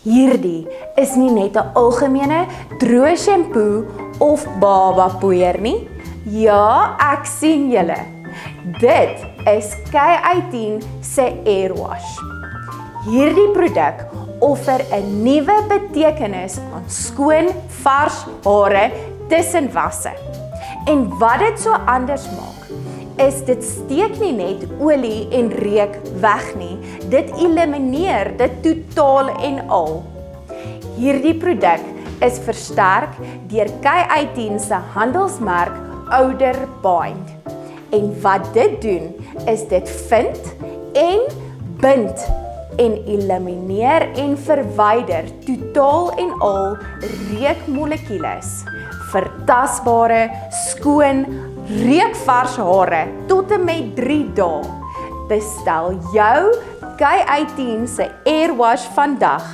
Hierdie is nie net 'n algemene droë shampoo of baba poeier nie. Ja, ek sien julle. Dit is K18 se Airwash. Hierdie produk offer 'n nuwe betekenis aan skoon, vars hare tussen wasse. En wat dit so anders maak, is dit steek nie net olie en reuk weg nie, dit elimineer dit totaal en al. Hierdie produk is versterk deur K18 se handelsmerk Ouder Bind. En wat dit doen, is dit vind en bind en elimineer en verwyder totaal en al reukmolekules vir tasbare, skoon, reukvars hare tot en met 3 dae. Bestel jou K18 se Airwash vandag